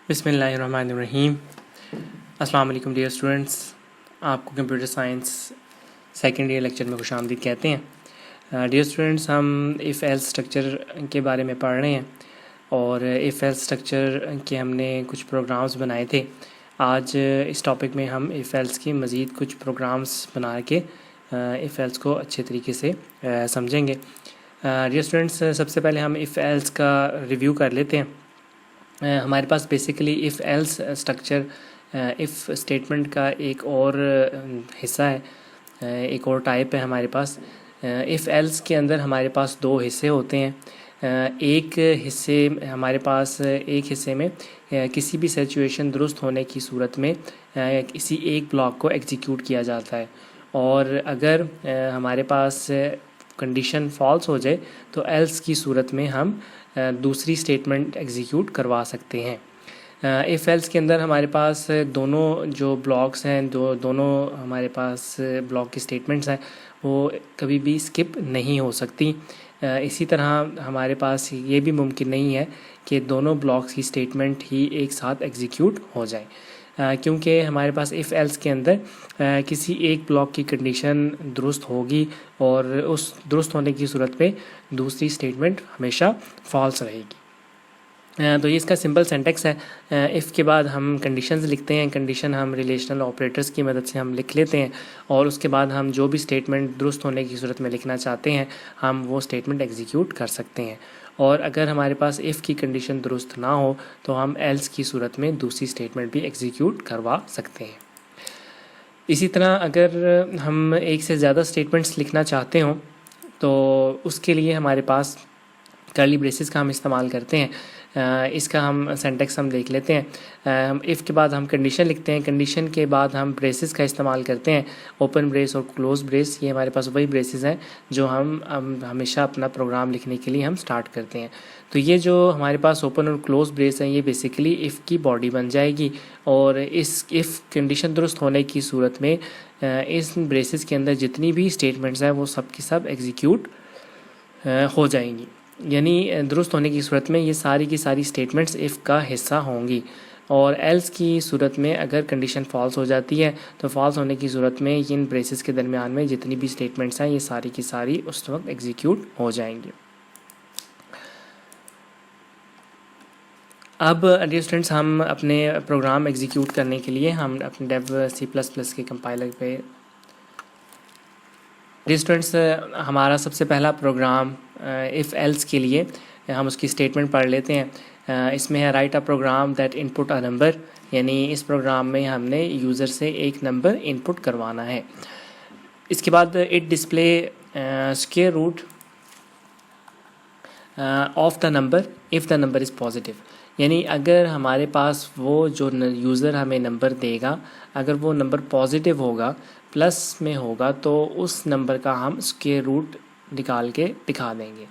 बिस्मिल्लाहिर्रहमानिर्रहीम। अस्सलाम वालेकुम डियर स्टूडेंट्स, आपको computer science second year lecture में खुशामदीद कहते हैं। डियर स्टूडेंट्स, हम इफ़ एल्स स्ट्रक्चर के बारे में पढ़ रहे हैं और इफ़ एल्स स्ट्रक्चर के हमने कुछ प्रोग्राम्स बनाए थे। आज इस टॉपिक में हम इफ़ एल्स की मज़ीद कुछ प्रोग्राम्स बना के इफ़ एल्स को अच्छे तरीके से समझेंगे। डियर स्टूडेंट्स, सबसे पहले हम इफ़ एल्स का रिव्यू कर लेते हैं। हमारे पास basically if else structure if statement का एक और हिस्सा है, एक और टाइप है हमारे पास। इफ़ एल्स के अंदर हमारे पास दो हिस्से होते हैं। एक हिस्से में किसी भी सिचुएशन दुरुस्त होने की सूरत में किसी एक ब्लॉक को एग्जीक्यूट किया जाता है, और अगर हमारे पास कंडीशन फॉल्स हो जाए तो एल्स की सूरत में हम दूसरी स्टेटमेंट एग्जीक्यूट करवा सकते हैं। इफ़ एल्स के अंदर हमारे पास दोनों जो ब्लॉक्स हैं, दोनों हमारे पास ब्लॉक की स्टेटमेंट्स हैं, वो कभी भी स्किप नहीं हो सकती। इसी तरह हमारे पास ये भी मुमकिन नहीं है कि दोनों ब्लॉक्स की स्टेटमेंट ही एक साथ एग्जीक्यूट हो जाए, क्योंकि हमारे पास इफ़ एल्स के अंदर किसी एक ब्लॉक की कंडीशन दुरुस्त होगी और उस दुरुस्त होने की सूरत में दूसरी स्टेटमेंट हमेशा फॉल्स रहेगी। तो ये इसका सिंपल सिंटेक्स है। इफ़ के बाद हम कंडीशंस लिखते हैं, कंडीशन हम रिलेशनल ऑपरेटर्स की मदद से हम लिख लेते हैं, और उसके बाद हम जो भी स्टेटमेंट दुरुस्त होने की सूरत में लिखना चाहते हैं हम वो स्टेटमेंट एग्जीक्यूट कर सकते हैं। और अगर हमारे पास इफ़ की कंडीशन दुरुस्त ना हो तो हम एल्स की सूरत में दूसरी स्टेटमेंट भी एग्जीक्यूट करवा सकते हैं। इसी तरह अगर हम एक से ज़्यादा स्टेटमेंट्स लिखना चाहते हों तो उसके लिए हमारे पास कर्ली ब्रेसेस का हम इस्तेमाल करते हैं। इसका हम सिंटेक्स हम देख लेते हैं। हम इफ़ के बाद हम कंडीशन लिखते हैं, कंडीशन के बाद हम ब्रेसेस का इस्तेमाल करते हैं। ओपन ब्रेस और क्लोज ब्रेस, ये हमारे पास वही ब्रेसेस हैं जो हम हमेशा अपना प्रोग्राम लिखने के लिए हम स्टार्ट करते हैं। तो ये जो हमारे पास ओपन और क्लोज ब्रेस हैं, ये बेसिकली इफ़ की बॉडी बन जाएगी, और इस इफ़ कंडीशन दुरुस्त होने की सूरत में इस ब्रेसेस के अंदर जितनी भी स्टेटमेंट्स हैं वो सब की सब एग्जीक्यूट हो जाएंगी। यानी दुरुस्त होने की सूरत में ये सारी की सारी स्टेटमेंट्स इफ़ का हिस्सा होंगी, और एल्स की सूरत में अगर कंडीशन फॉल्स हो जाती है तो फॉल्स होने की सूरत में इन ब्रेसेस के दरमियान में जितनी भी स्टेटमेंट्स हैं ये सारी की सारी उस वक्त एग्जीक्यूट हो जाएंगी। अब डियर स्टूडेंट्स, हम अपने प्रोग्राम एग्जीक्यूट करने के लिए हम अपने डेव C++ के कंपाइलर पे डियर स्टूडेंट्स, हमारा सबसे पहला प्रोग्राम इफ़ एल्स के लिए हम उसकी स्टेटमेंट पढ़ लेते हैं। इसमें है write a program that input a number, यानी इस प्रोग्राम में हमने यूज़र से एक नंबर इनपुट करवाना है। इसके बाद it display square root of the number if the number is positive, यानी अगर हमारे पास वो जो यूज़र हमें नंबर देगा अगर वो नंबर पॉजिटिव होगा, प्लस में होगा, तो उस नंबर का हम स्क्वायर रूट निकाल के दिखा देंगे।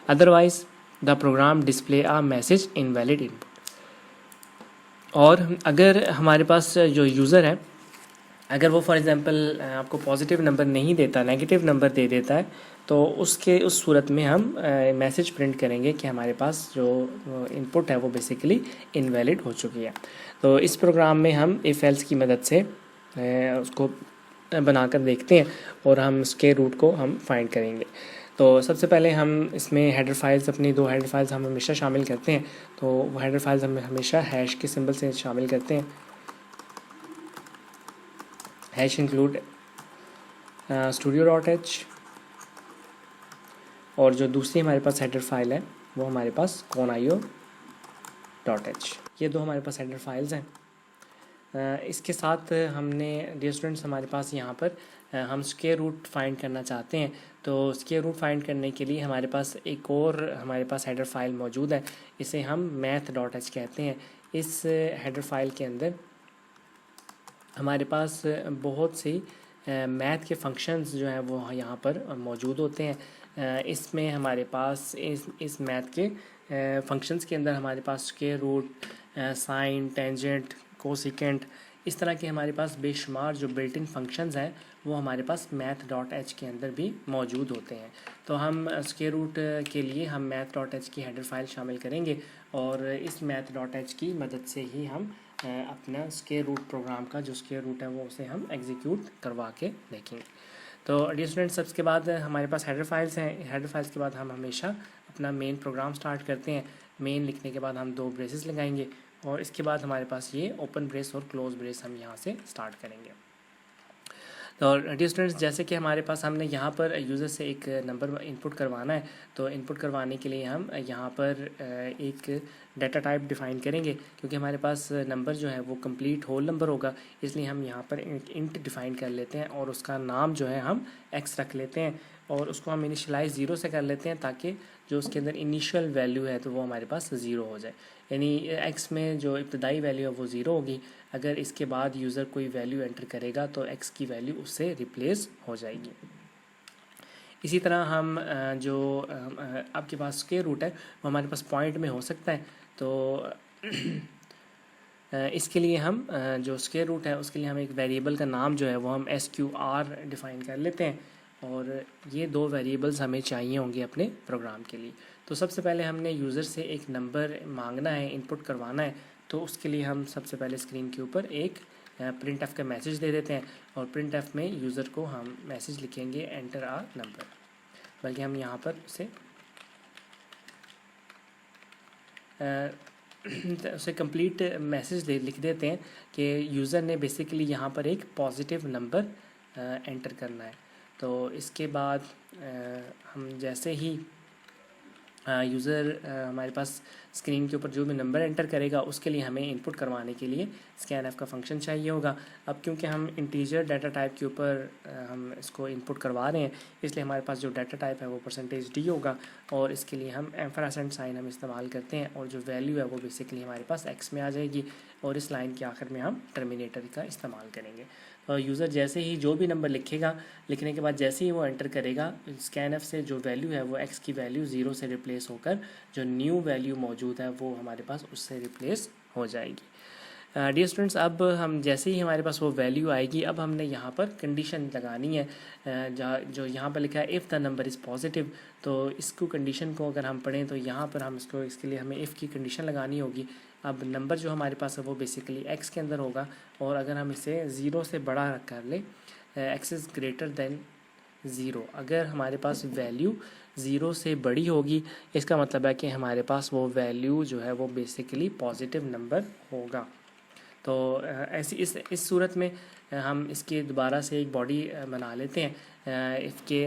Otherwise the program display a message invalid input. और अगर हमारे पास जो यूज़र है अगर वो फॉर एग्ज़ाम्पल आपको पॉजिटिव नंबर नहीं देता, नेगेटिव नंबर दे देता है, तो उस सूरत में हम मैसेज प्रिंट करेंगे कि हमारे पास जो इनपुट है वो बेसिकली इनवैलिड हो चुकी है। तो इस प्रोग्राम में हम इफ़ एल्स की मदद से उसको बनाकर देखते हैं और हम उसके रूट को हम फाइंड करेंगे। तो सबसे पहले हम इसमें हेडर फाइल्स, अपनी दो हेडर फाइल्स हम हमेशा शामिल करते हैं। तो वो हेडर फाइल्स हम हमेशा हैश के सिंबल से शामिल करते हैं। हैश इंक्लूड studio.h, और जो दूसरी हमारे पास हेडर फाइल है वो हमारे पास conio.h। ये दो हमारे पास हेडर फाइल्स हैं। इसके साथ हमने डियर स्टूडेंट्स हमारे पास यहाँ पर हम स्क्वायर रूट फाइंड करना चाहते हैं। तो स्क्वायर रूट फाइंड करने के लिए हमारे पास एक और हमारे पास हेडर फाइल मौजूद है, इसे हम math.h कहते हैं। इस हेडर फाइल के अंदर हमारे पास बहुत सी मैथ के फंक्शंस जो हैं वो यहाँ पर मौजूद होते हैं। इसमें हमारे पास इस मैथ के फंक्शंस के अंदर हमारे पास square root, sine, tangent, cosecant, इस तरह के हमारे पास बेशुमार जो बिल्ट इन फंक्शंस हैं वो हमारे पास math.h के अंदर भी मौजूद होते हैं। तो हम स्क्वायर रूट के लिए हम math.h की हेडर फाइल शामिल करेंगे और इस math.h की मदद से ही हम अपना स्क्वायर रूट प्रोग्राम का जो स्क्वायर रूट है वो उसे हम एग्जीक्यूट करवा के देखेंगे। तो डियर स्टूडेंट्स, सबके बाद हमारे पास हेडर फाइल्स हैं। हेडर फाइल्स के बाद हम हमेशा अपना मेन प्रोग्राम स्टार्ट करते हैं। मेन लिखने के बाद हम 2 ब्रेसेस लगाएंगे और इसके बाद हमारे पास ये ओपन ब्रेस और क्लोज ब्रेस हम यहाँ से स्टार्ट करेंगे। तो डियर स्टूडेंट्स, जैसे कि हमारे पास हमने यहाँ पर यूज़र से एक नंबर इनपुट करवाना है, तो इनपुट करवाने के लिए हम यहाँ पर एक डाटा टाइप डिफ़ाइन करेंगे। क्योंकि हमारे पास नंबर जो है वो कंप्लीट होल नंबर होगा, इसलिए हम यहाँ पर एक इंट डिफ़ाइन कर लेते हैं और उसका नाम जो है हम एक्स रख लेते हैं और उसको हम इनिशियलाइज 0 से कर लेते हैं ताकि जो उसके अंदर इनिशियल वैल्यू है तो वो हमारे पास 0 हो जाए। यानी एक्स में जो इब्तदाई वैल्यू है वो 0 होगी। अगर इसके बाद यूज़र कोई वैल्यू एंटर करेगा तो एक्स की वैल्यू उससे रिप्लेस हो जाएगी। इसी तरह हम जो आपके पास स्क्वायर रूट है वो हमारे पास पॉइंट में हो सकता है। तो इसके लिए हम जो स्क्वायर रूट है उसके लिए हम एक वेरिएबल का नाम जो है वो हम SQR डिफ़ाइन कर लेते हैं और ये 2 वेरिएबल्स हमें चाहिए होंगे अपने प्रोग्राम के लिए। तो सबसे पहले हमने यूज़र से एक नंबर मांगना है, इनपुट करवाना है। तो उसके लिए हम सबसे पहले स्क्रीन के ऊपर एक प्रिंट एफ का मैसेज दे देते हैं और प्रिंट एफ में यूज़र को हम मैसेज लिखेंगे एंटर आ नंबर। बल्कि हम यहाँ पर उसे कंप्लीट मैसेज लिख देते हैं कि यूज़र ने बेसिकली यहाँ पर एक पॉजिटिव नंबर एंटर करना है। तो इसके बाद हम जैसे ही यूज़र हमारे पास स्क्रीन के ऊपर जो भी नंबर एंटर करेगा उसके लिए हमें इनपुट करवाने के लिए स्कैन एफ का फंक्शन चाहिए होगा। अब क्योंकि हम इंटीजर डाटा टाइप के ऊपर हम इसको इनपुट करवा रहे हैं, इसलिए हमारे पास जो डाटा टाइप है वो %d होगा और इसके लिए हम एम्परसेंड साइन हम इस्तेमाल करते हैं और जो वैल्यू है वो बेसिकली हमारे पास एक्स में आ जाएगी और इस लाइन के आखिर में हम टर्मिनेटर का इस्तेमाल करेंगे। और यूज़र जैसे ही जो भी नंबर लिखेगा, लिखने के बाद जैसे ही वो एंटर करेगा स्कैन एफ से जो वैल्यू है वो एक्स की वैल्यू 0 से रिप्लेस होकर जो न्यू वैल्यू मौजूद है वो हमारे पास उससे रिप्लेस हो जाएगी। डियर स्टूडेंट्स, अब हम जैसे ही हमारे पास वो वैल्यू आएगी, अब हमने यहाँ पर कंडीशन लगानी है जो यहाँ पर लिखा है if the number is positive. तो इसको कंडीशन को अगर हम पढ़ें तो यहाँ पर हम इसके लिए हमें इफ़ की कंडीशन लगानी होगी। अब नंबर जो हमारे पास है वो बेसिकली एक्स के अंदर होगा और अगर हम इसे 0 से बड़ा कर ले, एक्स इज़ ग्रेटर देन 0, अगर हमारे पास वैल्यू 0 से बड़ी होगी इसका मतलब है कि हमारे पास वो वैल्यू जो है वो बेसिकली पॉजिटिव नंबर होगा। तो ऐसी इस सूरत में हम इसके दोबारा से एक बॉडी बना लेते हैं। इफ़ के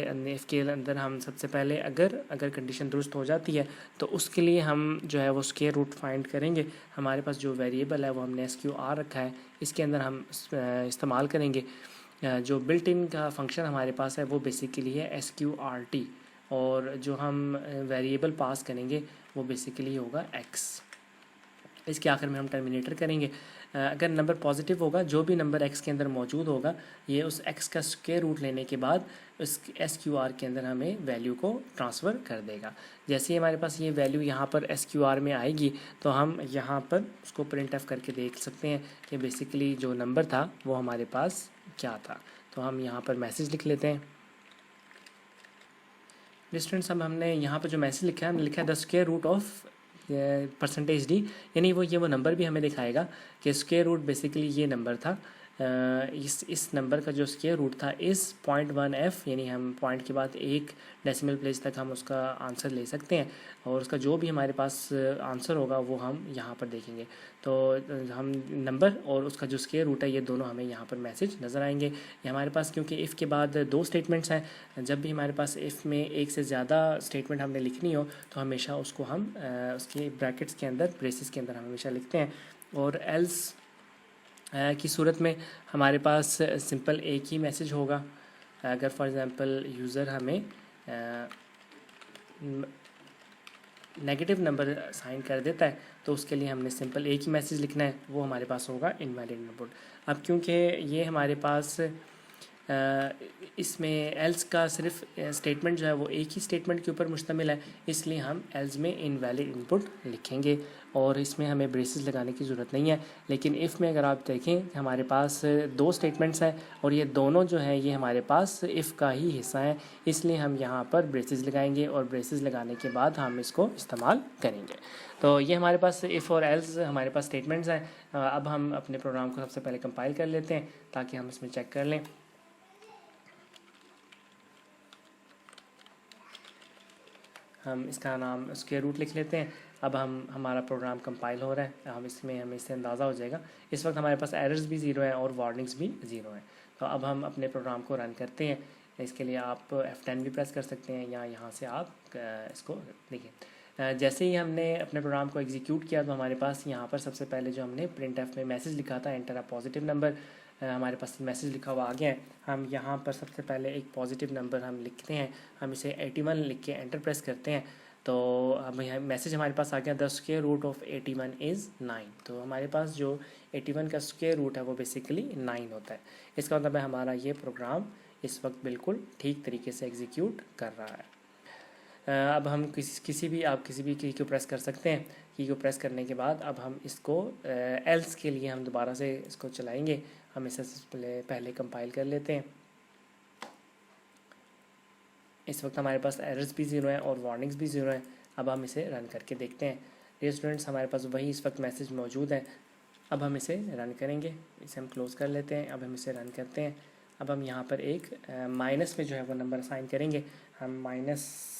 अंदर हम सबसे पहले अगर कंडीशन दुरुस्त हो जाती है तो उसके लिए हम जो है वो स्क्वायर रूट फाइंड करेंगे। हमारे पास जो वेरिएबल है वो हमने SQR रखा है, इसके अंदर हम इस्तेमाल करेंगे जो बिल्ट इन का फंक्शन हमारे पास है वो बेसिकली है SQRT और जो हम वेरिएबल पास करेंगे वो बेसिकली होगा x। इसके आखिर में हम टर्मिनेटर करेंगे। अगर नंबर पॉजिटिव होगा, जो भी नंबर x के अंदर मौजूद होगा ये उस x का स्क्वायर रूट लेने के बाद उस SQR के अंदर हमें वैल्यू को ट्रांसफ़र कर देगा। जैसे ही हमारे पास ये वैल्यू यहाँ पर SQR में आएगी तो हम यहाँ पर उसको प्रिंट एफ करके देख सकते हैं कि बेसिकली जो नंबर था वो हमारे पास क्या था। तो हम यहाँ पर मैसेज लिख लेते हैं। स्टूडेंट्स, अब हमने यहाँ पर जो मैसेज लिखा है हमने लिखा है the square root of %d, यानी वो नंबर भी हमें दिखाएगा कि स्क्वायर रूट बेसिकली ये नंबर था। इस नंबर का जो स्क्वायर रूट था इस 0.1f, यानी हम पॉइंट के बाद एक डेसिमल प्लेस तक हम उसका आंसर ले सकते हैं और उसका जो भी हमारे पास आंसर होगा वो हम यहाँ पर देखेंगे। तो हम नंबर और उसका जो स्क्वायर रूट है ये दोनों हमें यहाँ पर मैसेज नज़र आएंगे। ये हमारे पास क्योंकि इफ़ के बाद 2 स्टेटमेंट्स हैं, जब भी हमारे पास इफ़ में एक से ज़्यादा स्टेटमेंट हमने लिखनी हो तो हमेशा उसको हम उसके ब्रैकेट्स के अंदर, ब्रेसेस के अंदर हम हमेशा लिखते हैं। और एल्स की सूरत में हमारे पास सिंपल एक ही मैसेज होगा। अगर फॉर एग्ज़ाम्पल यूज़र हमें नेगेटिव नंबर साइन कर देता है तो उसके लिए हमने सिंपल एक ही मैसेज लिखना है, वो हमारे पास होगा इनवैलिड इनपुट। अब क्योंकि ये हमारे पास इसमें एल्स का सिर्फ स्टेटमेंट जो है वो एक ही स्टेटमेंट के ऊपर मुश्तमिल है, इसलिए हम एल्स में इनवैलिड इनपुट लिखेंगे और इसमें हमें ब्रेसेस लगाने की ज़रूरत नहीं है। लेकिन इफ़ में अगर आप देखें हमारे पास दो स्टेटमेंट्स हैं और ये दोनों जो हैं ये हमारे पास इफ़ का ही हिस्सा है, इसलिए हम यहाँ पर ब्रेसेस लगाएंगे और ब्रेसेस लगाने के बाद हम इसको इस्तेमाल करेंगे। तो ये हमारे पास इफ़ और एल्स हमारे पास स्टेटमेंट्स हैं। अब हम अपने प्रोग्राम को सबसे पहले कंपाइल कर लेते हैं ताकि हम इसमें चेक कर लें। हम इसका नाम स्क्वायर रूट लिख लेते हैं। अब हमारा प्रोग्राम कंपाइल हो रहा है, हम हमें इससे अंदाज़ा हो जाएगा। इस वक्त हमारे पास एरर्स भी ज़ीरो हैं और वार्निंग्स भी ज़ीरो हैं। तो अब हम अपने प्रोग्राम को रन करते हैं। इसके लिए आप F10 भी प्रेस कर सकते हैं या यहाँ से आप इसको देखिए। जैसे ही हमने अपने प्रोग्राम को एग्जीक्यूट किया तो हमारे पास यहाँ पर सबसे पहले जो हमने printf में मैसेज लिखा था एंटर अ पॉजिटिव नंबर, हमारे पास मैसेज लिखा हुआ आ गया है। हम यहाँ पर सबसे पहले एक पॉजिटिव नंबर हम लिखते हैं, हम इसे 81 लिख के एंटर प्रेस करते हैं। तो अब यहाँ मैसेज हमारे पास आ गया the square root of 81 is 9। तो हमारे पास जो 81 का स्क्वायर रूट है वो बेसिकली 9 होता है। इसका मतलब है हमारा ये प्रोग्राम इस वक्त बिल्कुल ठीक तरीके से एग्जीक्यूट कर रहा है। अब हम किसी भी की को प्रेस कर सकते हैं। की को प्रेस करने के बाद अब हम इसको एल्स के लिए हम दोबारा से इसको चलाएंगे। हम इसे पहले कंपाइल कर लेते हैं। इस वक्त हमारे पास एरर्स भी ज़ीरो हैं और वार्निंग्स भी ज़ीरो हैं। अब हम इसे रन करके देखते हैं। डियर स्टूडेंट्स, हमारे पास वही इस वक्त मैसेज मौजूद है। अब हम इसे रन करेंगे, इसे हम क्लोज़ कर लेते हैं। अब हम इसे रन करते हैं। अब हम यहाँ पर एक माइनस में जो है वो नंबर असाइन करेंगे। हम -10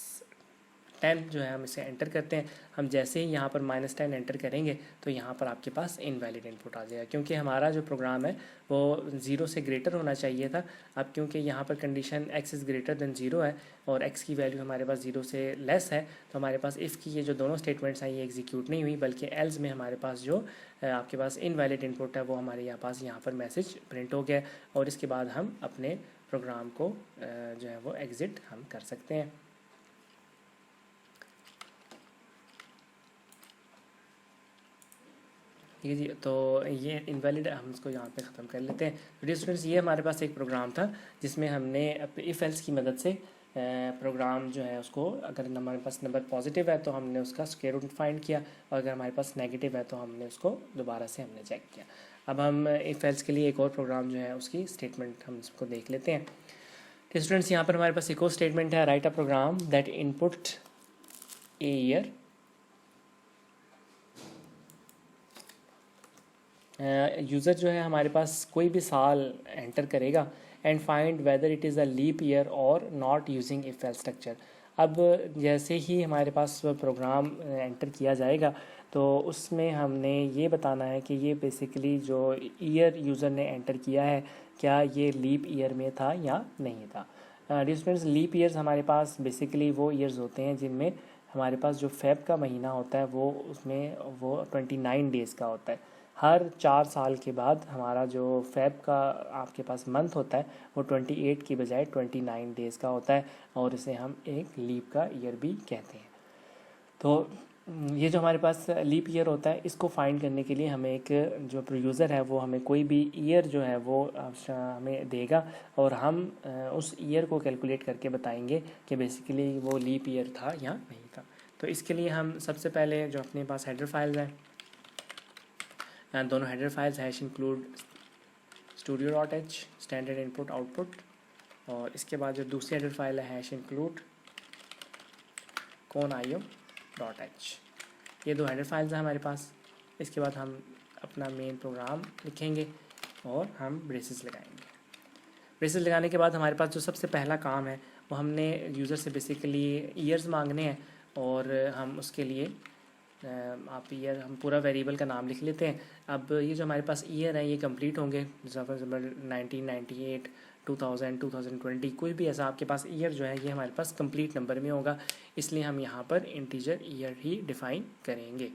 जो है हम इसे एंटर करते हैं। हम जैसे ही यहाँ पर -10 एंटर करेंगे तो यहाँ पर आपके पास इनवैलिड इनपुट आ जाएगा, क्योंकि हमारा जो प्रोग्राम है वो 0 से ग्रेटर होना चाहिए था। अब क्योंकि यहाँ पर condition x is greater then 0 है और x की वैल्यू हमारे पास 0 से लेस है, तो हमारे पास इफ़ की ये जो दोनों स्टेटमेंट्स हैं ये एग्जीक्यूट नहीं हुई, बल्कि एल्स में हमारे पास जो आपके पास इनवैलिड इनपुट है वो हमारे यहाँ पर मैसेज प्रिंट हो गया और इसके बाद हम अपने प्रोग्राम को जो है वो एग्ज़िट हम कर सकते हैं। ठीक है जी, तो ये इनवैलिड हम इसको यहाँ पे ख़त्म कर लेते हैं। तो डियर स्टूडेंट्स, ये हमारे पास एक प्रोग्राम था जिसमें हमने इफ़ एल्स की मदद से प्रोग्राम जो है उसको, अगर हमारे पास नंबर पॉजिटिव है तो हमने उसका स्क्वायर रूट फाइंड किया और अगर हमारे पास नेगेटिव है तो हमने उसको दोबारा से हमने चेक किया। अब हम इफ़ एल्स के लिए एक और प्रोग्राम जो है उसकी स्टेटमेंट हम इसको देख लेते हैं। तो स्टूडेंट्स, यहाँ पर हमारे पास एक और स्टेटमेंट है, write a program that input a year. User जो है हमारे पास कोई भी साल एंटर करेगा and find whether it is a leap year और not using if else structure. अब जैसे ही हमारे पास प्रोग्राम एंटर किया जाएगा तो उसमें हमने ये बताना है कि ये बेसिकली जो ईयर यूज़र ने एंटर किया है क्या ये लीप ईयर में था या नहीं था। डियर स्टूडेंट्स, लीप ईयर्स हमारे पास बेसिकली वो ईयर्स होते हैं जिनमें हमारे पास जो फेब का महीना होता है वो उसमें वो 29 डेज़ का होता है। हर 4 साल के बाद हमारा जो फेब का आपके पास मंथ होता है वो 28 की बजाय 29 डेज़ का होता है और इसे हम एक लीप का ईयर भी कहते हैं। तो ये जो हमारे पास लीप ईयर होता है इसको फाइंड करने के लिए हमें एक जो यूज़र है वो हमें कोई भी ईयर जो है वो हमें देगा और हम उस ईयर को कैलकुलेट करके बताएंगे कि बेसिकली वो लीप ईयर था या नहीं था। तो इसके लिए हम सबसे पहले जो अपने पास हेडर फाइल्स हैं, दोनों header files hash include studio.h standard input output, और इसके बाद जो दूसरी हेडर फाइल है हैश इंक्लूड conio.h। ये दो हेडर फाइल्स हैं हमारे पास। इसके बाद हम अपना मेन प्रोग्राम लिखेंगे और हम ब्रेसेस लगाएंगे। ब्रेसेस लगाने के बाद हमारे पास जो सबसे पहला काम है वो हमने यूज़र से बेसिकली ईयर्स मांगने हैं और हम उसके लिए आप ईयर हम पूरा वेरिएबल का नाम लिख लेते हैं। अब ये जो हमारे पास ईयर है ये कंप्लीट होंगे, फॉर एग्जाम्पल 1998, 2000, 2020, कोई भी ऐसा आपके पास ईयर जो है ये हमारे पास कंप्लीट नंबर में होगा, इसलिए हम यहाँ पर इंटीजर ईयर ही डिफ़ाइन करेंगे।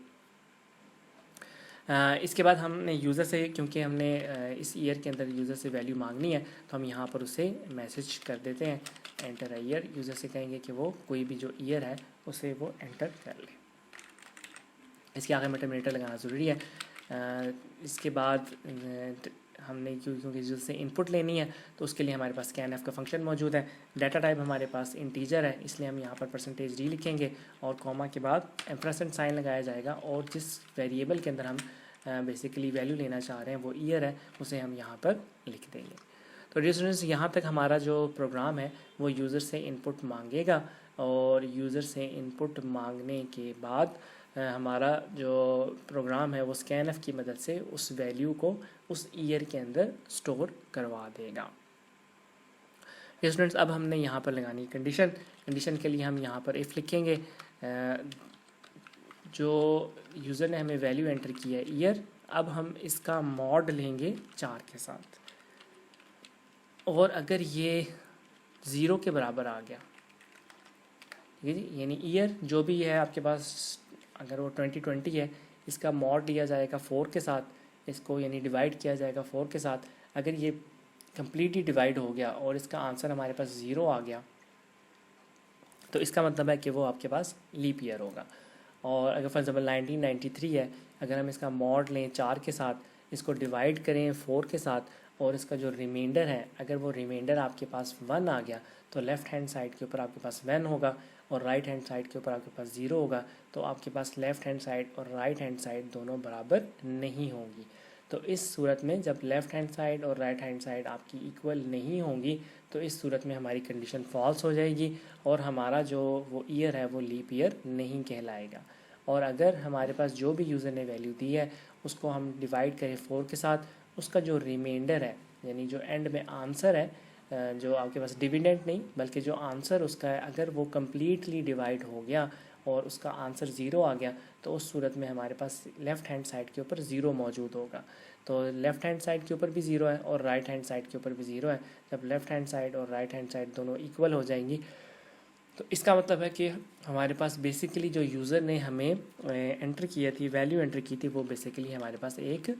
इसके बाद हमने यूज़र से, क्योंकि हमने इस ईयर के अंदर यूज़र से वैल्यू मांगनी है तो हम यहाँ पर उसे मैसेज कर देते हैं एंटर अ ईयर। यूज़र से कहेंगे कि वो कोई भी जो ईयर है उसे वो एंटर कर ले। इसके आगे में टर्मिनेटर लगाना ज़रूरी है। इसके बाद हमने क्योंकि यूज़र से इनपुट लेनी है तो उसके लिए हमारे पास scanf का फंक्शन मौजूद है। डाटा टाइप हमारे पास इंटीजर है, इसलिए हम यहाँ पर %d लिखेंगे और कॉमा के बाद एम्परसेंड साइन लगाया जाएगा और जिस वेरिएबल के अंदर हम बेसिकली वैल्यू लेना चाह रहे हैं वो ईयर है, उसे हम यहाँ पर लिख देंगे। तो डियर स्टूडेंट्स, यहाँ तक हमारा जो प्रोग्राम है वो यूज़र से इनपुट मांगेगा और यूज़र से इनपुट मांगने के बाद हमारा जो प्रोग्राम है वो scanf की मदद से उस वैल्यू को उस ईयर के अंदर स्टोर करवा देगा। स्टूडेंट्स, अब हमने यहाँ पर लगानी कंडीशन। कंडीशन के लिए हम यहाँ पर इफ़ लिखेंगे, जो यूज़र ने हमें वैल्यू एंटर की है ईयर, अब हम इसका मॉड लेंगे 4 के साथ, और अगर ये 0 के बराबर आ गया, ठीक है जी, यानी ईयर जो भी है आपके पास, अगर वो 2020 है, इसका मॉड लिया जाएगा 4 के साथ, इसको यानी डिवाइड किया जाएगा 4 के साथ। अगर ये कम्प्लीटली डिवाइड हो गया और इसका आंसर हमारे पास 0 आ गया तो इसका मतलब है कि वो आपके पास लीप ईयर होगा। और अगर फॉर एग्जाम्पल 1993 है, अगर हम इसका मॉड लें 4 के साथ, इसको डिवाइड करें 4 के साथ और इसका जो रिमाइंडर है, अगर वो रिमाइंडर आपके पास 1 आ गया तो लेफ़्ट हैंड साइड के ऊपर आपके पास 1 होगा और राइट हैंड साइड के ऊपर आपके पास 0 होगा। तो आपके पास लेफ़्ट हैंड साइड और राइट हैंड साइड दोनों बराबर नहीं होंगी। तो इस सूरत में जब लेफ़्ट हैंड साइड और राइट हैंड साइड आपकी इक्वल नहीं होंगी तो इस सूरत में हमारी कंडीशन फॉल्स हो जाएगी और हमारा जो वो ईयर है वो लीप ईयर नहीं कहलाएगा। और अगर हमारे पास जो भी यूज़र ने वैल्यू दी है उसको हम डिवाइड करें 4 के साथ, उसका जो रिमाइंडर है यानी जो एंड में आंसर है, जो आपके पास डिविडेंड नहीं बल्कि जो आंसर उसका है, अगर वो कम्प्लीटली डिवाइड हो गया और उसका आंसर 0 आ गया तो उस सूरत में हमारे पास लेफ़्ट हैंड साइड के ऊपर 0 मौजूद होगा। तो लेफ़्ट हैंड साइड के ऊपर भी 0 है और राइट हैंड साइड के ऊपर भी 0 है। जब लेफ़्ट हैंड साइड और राइट हैंड साइड दोनों इक्वल हो जाएंगी तो इसका मतलब है कि हमारे पास बेसिकली जो यूज़र ने हमें एंटर किया थी, वैल्यू एंटर की थी, वो बेसिकली हमारे पास एक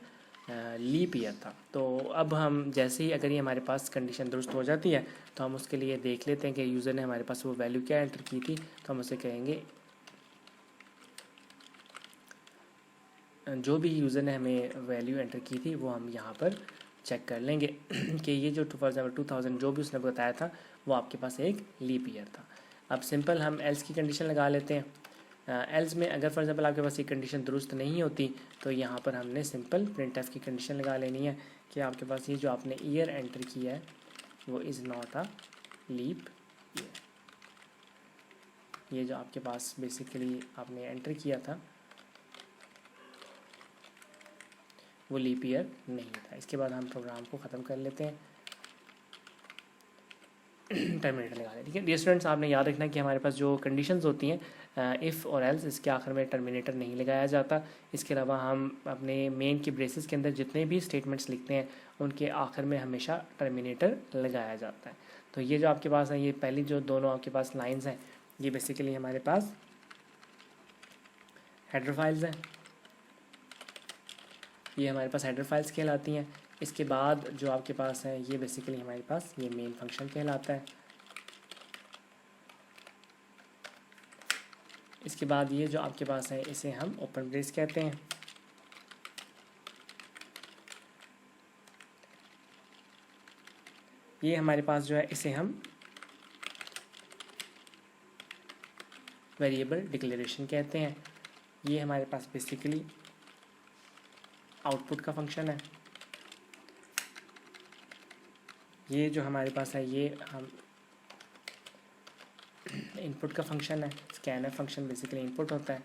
लीप ईयर था। तो अब हम जैसे ही अगर ये हमारे पास कंडीशन दुरुस्त हो जाती है तो हम उसके लिए देख लेते हैं कि यूज़र ने हमारे पास वो वैल्यू क्या एंटर की थी। तो हम उसे कहेंगे, जो भी यूज़र ने हमें वैल्यू एंटर की थी वो हम यहाँ पर चेक कर लेंगे कि ये जो फॉर एग्जाम्पल 2000 जो भी उसने बताया था वो आपके पास एक लीप ईयर था। अब सिंपल हम एल्स की कंडीशन लगा लेते हैं। एल्स में अगर फॉर एग्जाम्पल आपके पास ये कंडीशन दुरुस्त नहीं होती तो यहाँ पर हमने सिंपल प्रिंटफ की कंडीशन लगा लेनी है कि आपके पास ये जो आपने ईयर एंटर किया है वो is not a leap year. ये जो आपके पास बेसिकली आपने एंटर किया था वो लीप ईयर नहीं था। इसके बाद हम प्रोग्राम को ख़त्म कर लेते हैं, टर्मिनेटर लगा लें। ठीक है डियर स्टूडेंट्स, आपने याद रखना कि हमारे पास जो कंडीशंस होती हैं इफ़ और एल्स, इसके आखिर में टर्मिनेटर नहीं लगाया जाता। इसके अलावा हम अपने मेन की ब्रेसेस के अंदर जितने भी स्टेटमेंट्स लिखते हैं उनके आखिर में हमेशा टर्मिनेटर लगाया जाता है। तो ये जो आपके पास है, ये पहली जो दोनों आपके पास लाइन्स हैं ये बेसिकली हमारे पास हेडर फाइल्स हैं, ये हमारे पास हेडर फाइल्स कहलाती हैं। इसके बाद जो आपके पास है ये बेसिकली हमारे पास ये मेन फंक्शन कहलाता है। इसके बाद ये जो आपके पास है इसे हम ओपन ब्रेस कहते हैं। ये हमारे पास जो है इसे हम वेरिएबल डिक्लेरेशन कहते हैं। ये हमारे पास बेसिकली आउटपुट का फंक्शन है। ये जो हमारे पास है ये हम इनपुट का फंक्शन है। स्कैनर फंक्शन बेसिकली इनपुट होता है।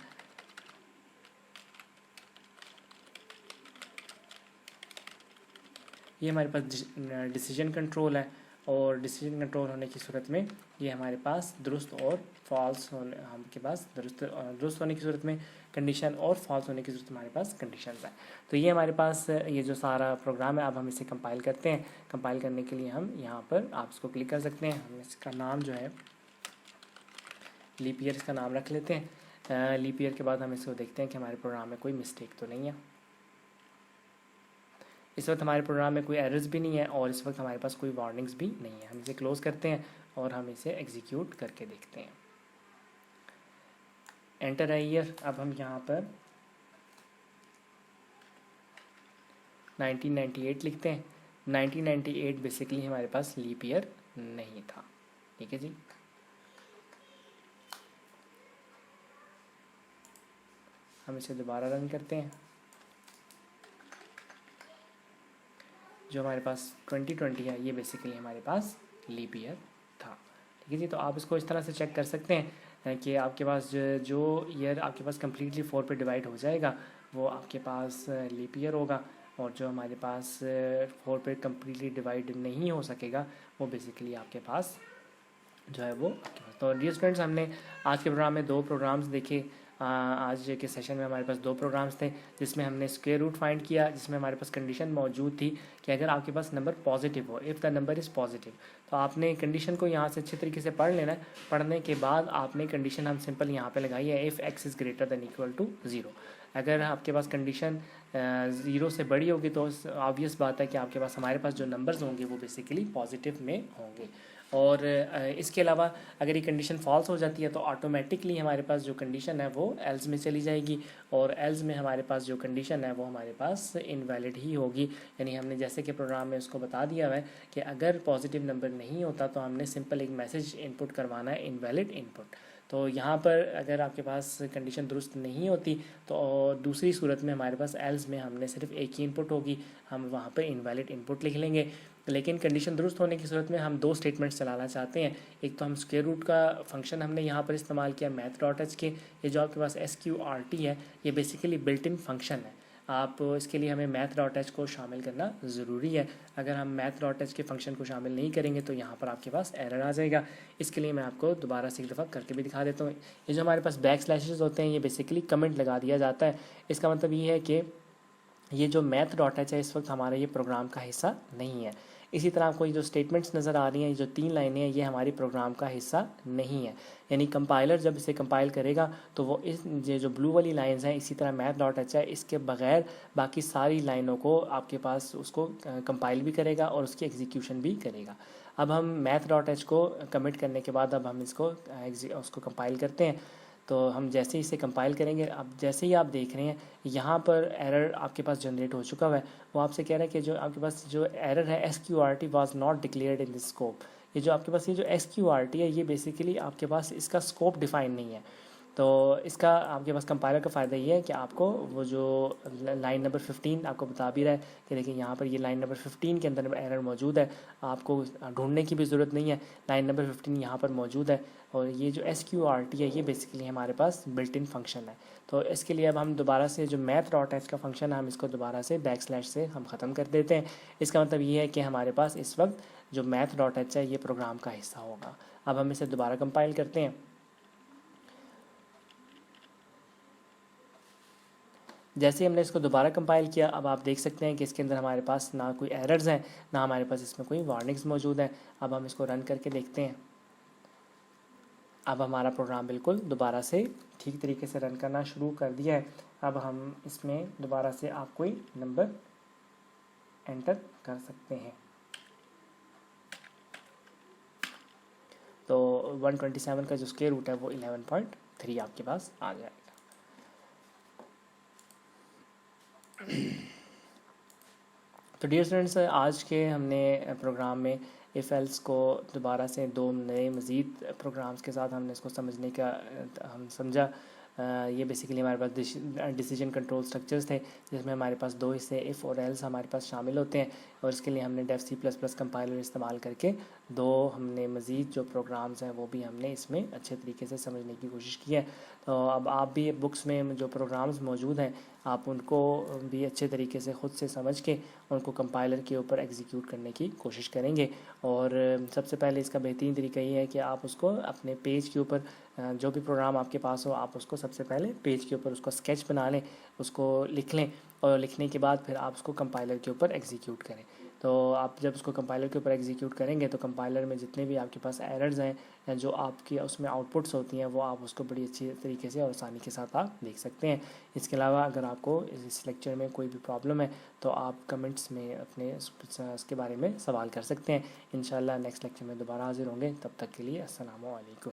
ये हमारे पास डिसीजन कंट्रोल है और डिसीजन कंट्रोल होने की सूरत में ये हमारे पास दुरुस्त और फॉल्स होने, आपके पास दुरुस्त होने की सूरत में कंडीशन और फॉल्स होने की सूरत में हमारे पास कंडीशन है। तो ये हमारे पास ये जो सारा प्रोग्राम है अब हम इसे कंपाइल करते हैं। कंपाइल करने के लिए हम यहाँ पर आप इसको क्लिक कर सकते हैं। हम इसका नाम जो है लीप ईयर इसका नाम रख लेते हैं। लीप ईयर के बाद हम इसको देखते हैं कि हमारे प्रोग्राम में कोई मिस्टेक तो नहीं है। इस वक्त हमारे प्रोग्राम में कोई एरर्स भी नहीं है और इस वक्त हमारे पास कोई वार्निंग्स भी नहीं है। हम इसे क्लोज़ करते हैं और हम इसे एग्जीक्यूट करके देखते हैं। एंटर है ईयर। अब हम यहाँ पर 1998 लिखते हैं। 1998 बेसिकली हमारे पास लीप ईयर नहीं था। ठीक है जी। हम इसे दोबारा रन करते हैं। जो हमारे पास 2020 है ये बेसिकली हमारे पास लीप ईयर था। ठीक है जी। तो आप इसको इस तरह से चेक कर सकते हैं कि आपके पास जो ईयर आपके पास कम्प्लीटली 4 पे डिवाइड हो जाएगा वो आपके पास लीप ईयर होगा, और जो हमारे पास 4 पे कम्प्लीटली डिवाइड नहीं हो सकेगा वो बेसिकली आपके पास जो है वो आपके पास। तो डियर स्टूडेंट्स, हमने आज के प्रोग्राम में 2 प्रोग्राम्स देखे। आज के सेशन में हमारे पास 2 प्रोग्राम्स थे, जिसमें हमने स्क्वायर रूट फाइंड किया, जिसमें हमारे पास कंडीशन मौजूद थी कि अगर आपके पास नंबर पॉजिटिव हो, if the number is positive, तो आपने कंडीशन को यहाँ से अच्छे तरीके से पढ़ लेना है। पढ़ने के बाद आपने कंडीशन हम सिंपल यहाँ पे लगाई है, if x is greater than equal to 0। अगर आपके पास कंडीशन 0 से बड़ी होगी तो ऑब्वियस बात है कि आपके पास हमारे पास जो नंबर्स होंगे वो बेसिकली पॉजिटिव में होंगे। और इसके अलावा अगर ये कंडीशन फॉल्स हो जाती है तो ऑटोमेटिकली हमारे पास जो कंडीशन है वो एल्स में चली जाएगी, और एल्स में हमारे पास जो कंडीशन है वो हमारे पास इनवैलिड ही होगी। यानी हमने जैसे कि प्रोग्राम में उसको बता दिया हुआ है कि अगर पॉजिटिव नंबर नहीं होता तो हमने सिंपल एक मैसेज इनपुट करवाना है, इनवैलिड इनपुट। तो यहाँ पर अगर आपके पास कंडीशन दुरुस्त नहीं होती तो दूसरी सूरत में हमारे पास एल्स में हमने सिर्फ एक ही इनपुट होगी, हम वहाँ पर इनवैलिड इनपुट लिख लेंगे। लेकिन कंडीशन दुरुस्त होने की सूरत में हम 2 स्टेटमेंट्स चलाना चाहते हैं। एक तो हम स्क्वायर रूट का फंक्शन हमने यहाँ पर इस्तेमाल किया मैथ डॉट एच के। ये जो आपके पास SQRT है ये बेसिकली बिल्ट इन फंक्शन है। आप इसके लिए हमें मैथ डॉट एच को शामिल करना ज़रूरी है। अगर हम मैथ डॉट एच के फंक्शन को शामिल नहीं करेंगे तो यहाँ पर आपके पास एरर आ जाएगा। इसके लिए मैं आपको दोबारा से एक दफ़ा करके भी दिखा देता हूँ। ये जो हमारे पास बैक स्लैशेस होते हैं ये बेसिकली कमेंट लगा दिया जाता है। इसका मतलब ये है कि ये जो मैथ डॉट एच है इस वक्त हमारे ये प्रोग्राम का हिस्सा नहीं है। इसी तरह आपको ये जो स्टेटमेंट्स नज़र आ रही हैं, ये जो 3 लाइनें हैं, ये हमारी प्रोग्राम का हिस्सा नहीं है। यानी कंपाइलर जब इसे कंपाइल करेगा तो वो इस ये जो ब्लू वाली लाइंस हैं, इसी तरह मैथ डॉट एच है, इसके बगैर बाकी सारी लाइनों को आपके पास उसको कंपाइल भी करेगा और उसकी एग्जीक्यूशन भी करेगा। अब हम मैथ डॉट एच को कमिट करने के बाद अब हम इसको उसको कंपाइल करते हैं। तो हम जैसे ही इसे कंपाइल करेंगे, अब जैसे ही आप देख रहे हैं यहाँ पर एरर आपके पास जनरेट हो चुका है। वो आपसे कह रहा है कि जो आपके पास जो एरर है SQRT was not declared in this scope. ये जो आपके पास ये जो SQRT है ये बेसिकली आपके पास इसका स्कोप डिफाइन नहीं है। तो इसका आपके पास कंपाइलर का फ़ायदा ये है कि आपको वो जो लाइन नंबर 15 आपको बता भी रहा है कि देखिए यहाँ पर ये लाइन नंबर 15 के अंदर एरर मौजूद है, आपको ढूंढने की भी ज़रूरत नहीं है, लाइन नंबर 15 यहाँ पर मौजूद है। और ये जो SQRT है ये बेसिकली हमारे पास बिल्ट इन फंक्शन है। तो इसके लिए अब हम दोबारा से जो मैथ डॉट एच का फंक्शन है हम इसको दोबारा से बैक स्लैश से हम ख़त्म कर देते हैं। इसका मतलब ये है कि हमारे पास इस वक्त जो मैथ डॉट एच है ये प्रोग्राम का हिस्सा होगा। अब हम इसे दोबारा कंपाइल करते हैं। जैसे हमने इसको दोबारा कंपाइल किया अब आप देख सकते हैं कि इसके अंदर हमारे पास ना कोई एरर्स हैं, ना हमारे पास इसमें कोई वार्निंग्स मौजूद हैं। अब हम इसको रन करके देखते हैं। अब हमारा प्रोग्राम बिल्कुल दोबारा से ठीक तरीके से रन करना शुरू कर दिया है। अब हम इसमें दोबारा से आप कोई नंबर एंटर कर सकते हैं। तो 127 का जो स्क्वायर रूट है वो 11.3 आपके पास आ जाएगा। तो डियर स्टूडेंट्स, आज के हमने प्रोग्राम में इफ़ एल्स को दोबारा से 2 नए मज़ीद प्रोग्राम्स के साथ हमने इसको समझने का हम समझा। ये बेसिकली हमारे पास डिसीजन कंट्रोल स्ट्रक्चर्स थे जिसमें हमारे पास 2 हिस्से इफ़ और एल्स हमारे पास शामिल होते हैं, और इसके लिए हमने डेफ C++ कंपाइलर इस्तेमाल करके 2 हमने मज़ीद जो प्रोग्राम्स हैं वो भी हमने इसमें अच्छे तरीके से समझने की कोशिश की है। तो अब आप भी बुक्स में जो प्रोग्राम्स मौजूद हैं आप उनको भी अच्छे तरीके से ख़ुद से समझ के उनको कंपाइलर के ऊपर एग्जीक्यूट करने की कोशिश करेंगे। और सबसे पहले इसका बेहतरीन तरीका ये है कि आप उसको अपने पेज के ऊपर जो भी प्रोग्राम आपके पास हो आप उसको सबसे पहले पेज के ऊपर उसको स्केच बना लें, उसको लिख लें, और लिखने के बाद फिर आप उसको कंपाइलर के ऊपर एग्जीक्यूट करें। तो आप जब उसको कंपाइलर के ऊपर एग्जीक्यूट करेंगे तो कंपाइलर में जितने भी आपके पास एरर्स हैं या जो आपकी उसमें आउटपुट्स होती हैं वो आप उसको बड़ी अच्छी तरीके से और आसानी के साथ आप देख सकते हैं। इसके अलावा अगर आपको इस लेक्चर में कोई भी प्रॉब्लम है तो आप कमेंट्स में अपने इसके बारे में सवाल कर सकते हैं। इंशाल्लाह नेक्स्ट लेक्चर में दोबारा हाजिर होंगे। तब तक के लिए अस्सलामु अलैकुम।